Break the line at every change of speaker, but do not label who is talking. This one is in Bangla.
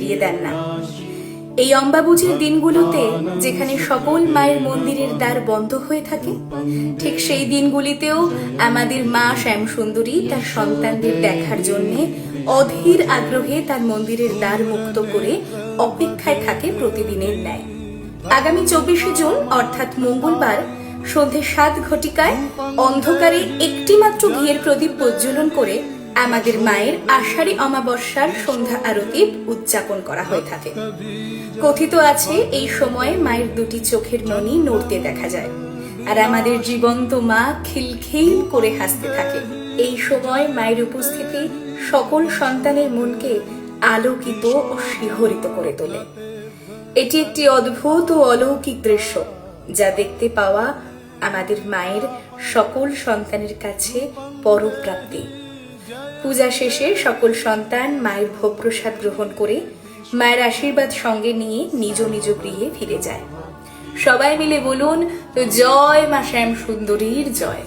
ফিরিয়ে দেন না। এই অম্বাবুজির দিনগুলোতে যেখানে সকল মায়ের মন্দিরের দ্বার বন্ধ হয়ে থাকে, ঠিক সেই দিনগুলিতেও আমাদের মা শ্যামসুন্দরী তার সন্তানদের দেখার জন্য অধীর আগ্রহে তার মন্দিরের দ্বার মুক্ত করে অপেক্ষায় থাকে প্রতিদিনের ন্যায়। আগামী 24শে জুন অর্থাৎ মঙ্গলবার সন্ধে 7 ঘটিকায় অন্ধকারে একটি মাত্র ঘিয়ের প্রদীপ প্রজ্বলন করে আমাদের মায়ের আষাঢ়ী অমাবস্যার সন্ধ্যা আরতি উদযাপন করা হয়ে থাকে। কথিত আছে এই সময়ে মায়ের দুটি চোখের মণি নড়তে দেখা যায়, আর আমাদের জীবন্ত মা খিলখিল করে হাসতে থাকে। এই সময় মায়ের উপস্থিতি সকল সন্তানের মনকে আলোকিত ও শিহরিত করে তোলে। এটি একটি অদ্ভুত ও অলৌকিক দৃশ্য, যা দেখতে পাওয়া আমাদের মায়ের সকল সন্তানের কাছে পরম প্রাপ্তি। পূজা শেষে সকল সন্তান মায়ের ভোগ প্রসাদ গ্রহণ করে মায়ের আশীর্বাদ সঙ্গে নিয়ে নিজ নিজ গৃহে ফিরে যায়। সবাই মিলে বলুন, তো জয় মা শ্যামসুন্দরীর জয়।